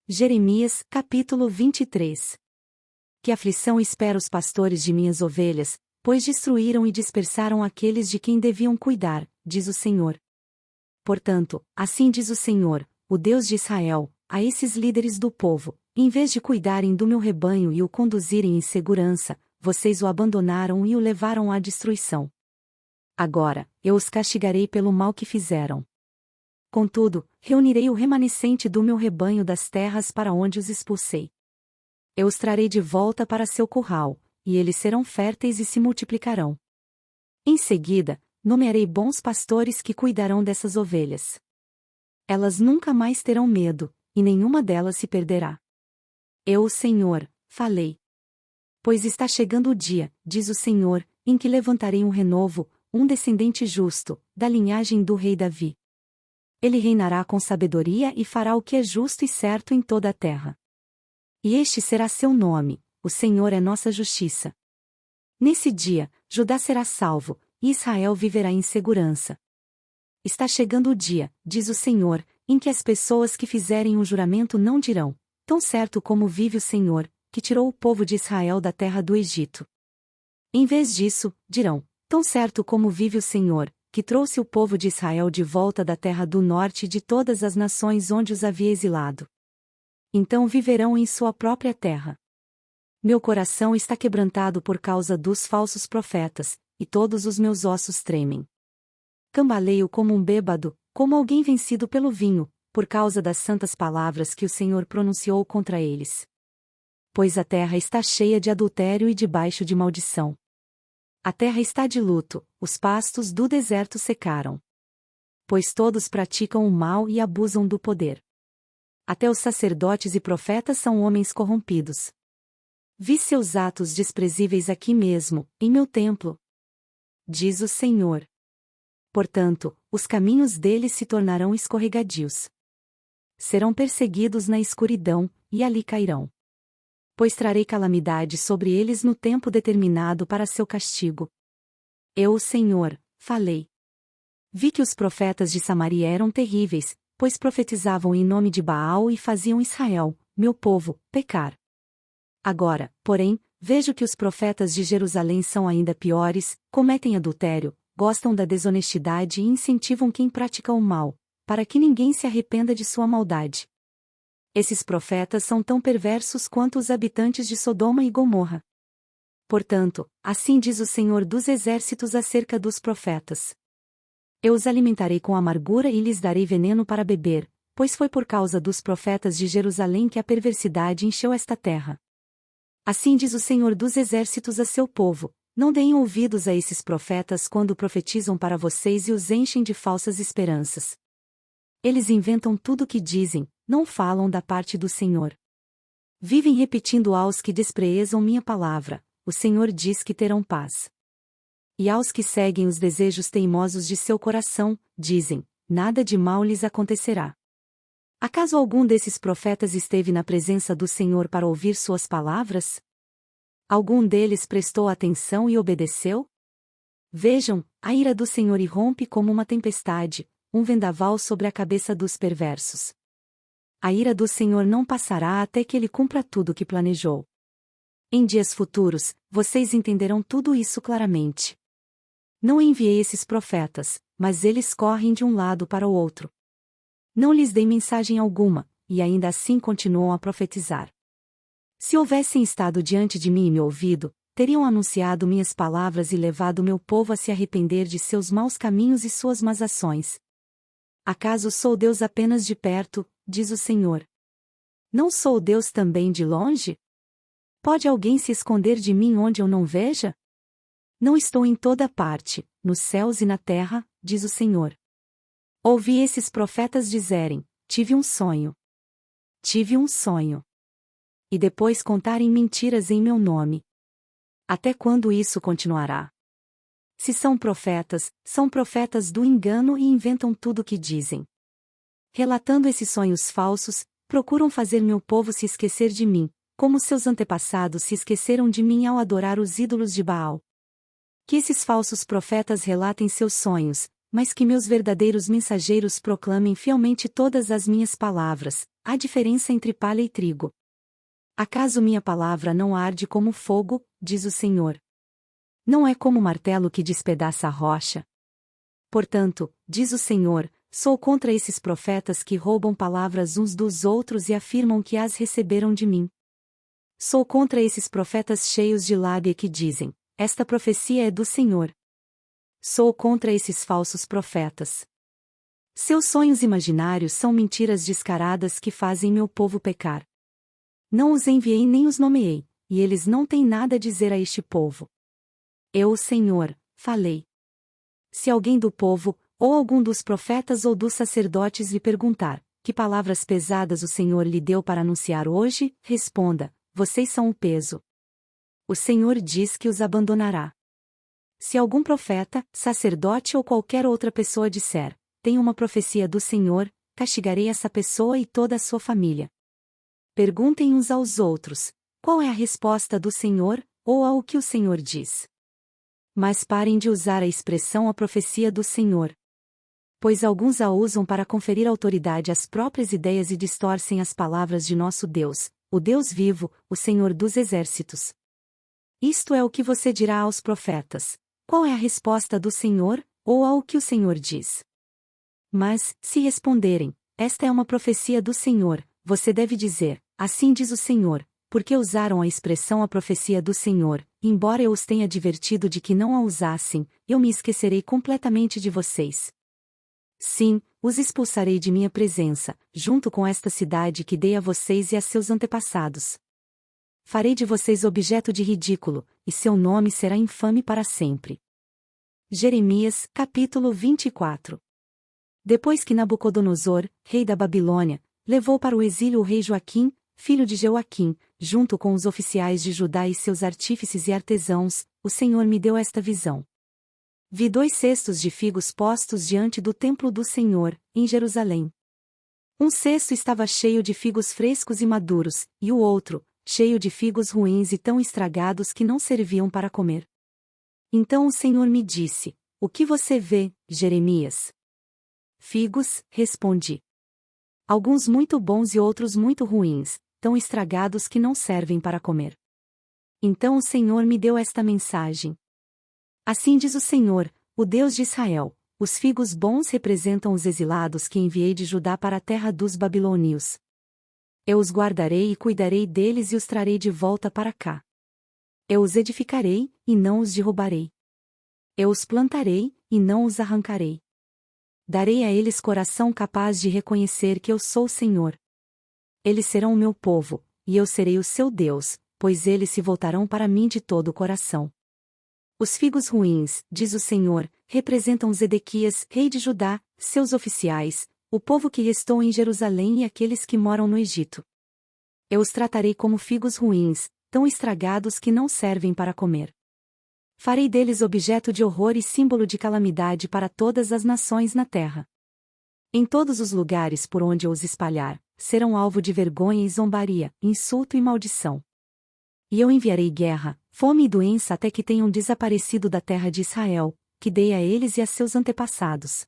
Jeremias, capítulo 23. Que aflição espera os pastores de minhas ovelhas, pois destruíram e dispersaram aqueles de quem deviam cuidar, diz o Senhor. Portanto, assim diz o Senhor, o Deus de Israel, a esses líderes do povo: em vez de cuidarem do meu rebanho e o conduzirem em segurança, vocês o abandonaram e o levaram à destruição. Agora, eu os castigarei pelo mal que fizeram. Contudo, reunirei o remanescente do meu rebanho das terras para onde os expulsei. Eu os trarei de volta para seu curral, e eles serão férteis e se multiplicarão. Em seguida, nomearei bons pastores que cuidarão dessas ovelhas. Elas nunca mais terão medo, e nenhuma delas se perderá. Eu, o Senhor, falei. Pois está chegando o dia, diz o Senhor, em que levantarei um renovo, um descendente justo, da linhagem do rei Davi. Ele reinará com sabedoria e fará o que é justo e certo em toda a terra. E este será seu nome: o Senhor é nossa justiça. Nesse dia, Judá será salvo, e Israel viverá em segurança. Está chegando o dia, diz o Senhor, em que as pessoas que fizerem um juramento não dirão: tão certo como vive o Senhor, que tirou o povo de Israel da terra do Egito. Em vez disso, dirão: tão certo como vive o Senhor, que trouxe o povo de Israel de volta da terra do norte e de todas as nações onde os havia exilado. Então viverão em sua própria terra. Meu coração está quebrantado por causa dos falsos profetas, e todos os meus ossos tremem. Cambaleio como um bêbado, como alguém vencido pelo vinho, por causa das santas palavras que o Senhor pronunciou contra eles. Pois a terra está cheia de adultério e debaixo de maldição. A terra está de luto, os pastos do deserto secaram. Pois todos praticam o mal e abusam do poder. Até os sacerdotes e profetas são homens corrompidos. Vi seus atos desprezíveis aqui mesmo, em meu templo, diz o Senhor. Portanto, os caminhos deles se tornarão escorregadios. Serão perseguidos na escuridão, e ali cairão. Pois trarei calamidade sobre eles no tempo determinado para seu castigo. Eu, o Senhor, falei. Vi que os profetas de Samaria eram terríveis, pois profetizavam em nome de Baal e faziam Israel, meu povo, pecar. Agora, porém, vejo que os profetas de Jerusalém são ainda piores, cometem adultério, gostam da desonestidade e incentivam quem pratica o mal, para que ninguém se arrependa de sua maldade. Esses profetas são tão perversos quanto os habitantes de Sodoma e Gomorra. Portanto, assim diz o Senhor dos Exércitos acerca dos profetas: eu os alimentarei com amargura e lhes darei veneno para beber, pois foi por causa dos profetas de Jerusalém que a perversidade encheu esta terra. Assim diz o Senhor dos Exércitos a seu povo: não deem ouvidos a esses profetas quando profetizam para vocês e os enchem de falsas esperanças. Eles inventam tudo o que dizem, não falam da parte do Senhor. Vivem repetindo aos que desprezam minha palavra: o Senhor diz que terão paz. E aos que seguem os desejos teimosos de seu coração, dizem: nada de mal lhes acontecerá. Acaso algum desses profetas esteve na presença do Senhor para ouvir suas palavras? Algum deles prestou atenção e obedeceu? Vejam, a ira do Senhor irrompe como uma tempestade, um vendaval sobre a cabeça dos perversos. A ira do Senhor não passará até que ele cumpra tudo o que planejou. Em dias futuros, vocês entenderão tudo isso claramente. Não enviei esses profetas, mas eles correm de um lado para o outro. Não lhes dei mensagem alguma, e ainda assim continuam a profetizar. Se houvessem estado diante de mim e me ouvido, teriam anunciado minhas palavras e levado meu povo a se arrepender de seus maus caminhos e suas más ações. Acaso sou Deus apenas de perto, diz o Senhor? Não sou Deus também de longe? Pode alguém se esconder de mim onde eu não veja? Não estou em toda parte, nos céus e na terra, diz o Senhor. Ouvi esses profetas dizerem: tive um sonho. Tive um sonho. E depois contarem mentiras em meu nome. Até quando isso continuará? Se são profetas do engano e inventam tudo o que dizem. Relatando esses sonhos falsos, procuram fazer meu povo se esquecer de mim, como seus antepassados se esqueceram de mim ao adorar os ídolos de Baal. Que esses falsos profetas relatem seus sonhos, mas que meus verdadeiros mensageiros proclamem fielmente todas as minhas palavras, há diferença entre palha e trigo. Acaso minha palavra não arde como fogo, diz o Senhor? Não é como martelo que despedaça a rocha? Portanto, diz o Senhor, sou contra esses profetas que roubam palavras uns dos outros e afirmam que as receberam de mim. Sou contra esses profetas cheios de lábia que dizem, esta profecia é do Senhor. Sou contra esses falsos profetas. Seus sonhos imaginários são mentiras descaradas que fazem meu povo pecar. Não os enviei nem os nomeei, e eles não têm nada a dizer a este povo. Eu, o Senhor, falei. Se alguém do povo, ou algum dos profetas ou dos sacerdotes lhe perguntar, que palavras pesadas o Senhor lhe deu para anunciar hoje, responda, vocês são o peso. O Senhor diz que os abandonará. Se algum profeta, sacerdote ou qualquer outra pessoa disser, tem uma profecia do Senhor, castigarei essa pessoa e toda a sua família. Perguntem uns aos outros, qual é a resposta do Senhor, ou ao que o Senhor diz. Mas parem de usar a expressão a profecia do Senhor. Pois alguns a usam para conferir autoridade às próprias ideias e distorcem as palavras de nosso Deus, o Deus vivo, o Senhor dos exércitos. Isto é o que você dirá aos profetas. Qual é a resposta do Senhor, ou ao que o Senhor diz? Mas, se responderem, esta é uma profecia do Senhor, você deve dizer, assim diz o Senhor, porque usaram a expressão a profecia do Senhor, embora eu os tenha advertido de que não a usassem, eu me esquecerei completamente de vocês. Sim, os expulsarei de minha presença, junto com esta cidade que dei a vocês e a seus antepassados. Farei de vocês objeto de ridículo, e seu nome será infame para sempre. Jeremias, capítulo 24. Depois que Nabucodonosor, rei da Babilônia, levou para o exílio o rei Joaquim, filho de Jeoaquim, junto com os oficiais de Judá e seus artífices e artesãos, o Senhor me deu esta visão. Vi 2 cestos de figos postos diante do templo do Senhor, em Jerusalém. Um cesto estava cheio de figos frescos e maduros, e o outro, cheio de figos ruins e tão estragados que não serviam para comer. Então o Senhor me disse, o que você vê, Jeremias? Figos, respondi. Alguns muito bons e outros muito ruins, tão estragados que não servem para comer. Então o Senhor me deu esta mensagem. Assim diz o Senhor, o Deus de Israel, os figos bons representam os exilados que enviei de Judá para a terra dos babilônios. Eu os guardarei e cuidarei deles e os trarei de volta para cá. Eu os edificarei, e não os derrubarei. Eu os plantarei, e não os arrancarei. Darei a eles coração capaz de reconhecer que eu sou o Senhor. Eles serão o meu povo, e eu serei o seu Deus, pois eles se voltarão para mim de todo o coração. Os figos ruins, diz o Senhor, representam Zedequias, rei de Judá, seus oficiais, o povo que restou em Jerusalém e aqueles que moram no Egito. Eu os tratarei como figos ruins, tão estragados que não servem para comer. Farei deles objeto de horror e símbolo de calamidade para todas as nações na terra. Em todos os lugares por onde eu os espalhar, serão alvo de vergonha e zombaria, insulto e maldição. E eu enviarei guerra, fome e doença até que tenham desaparecido da terra de Israel, que dei a eles e a seus antepassados.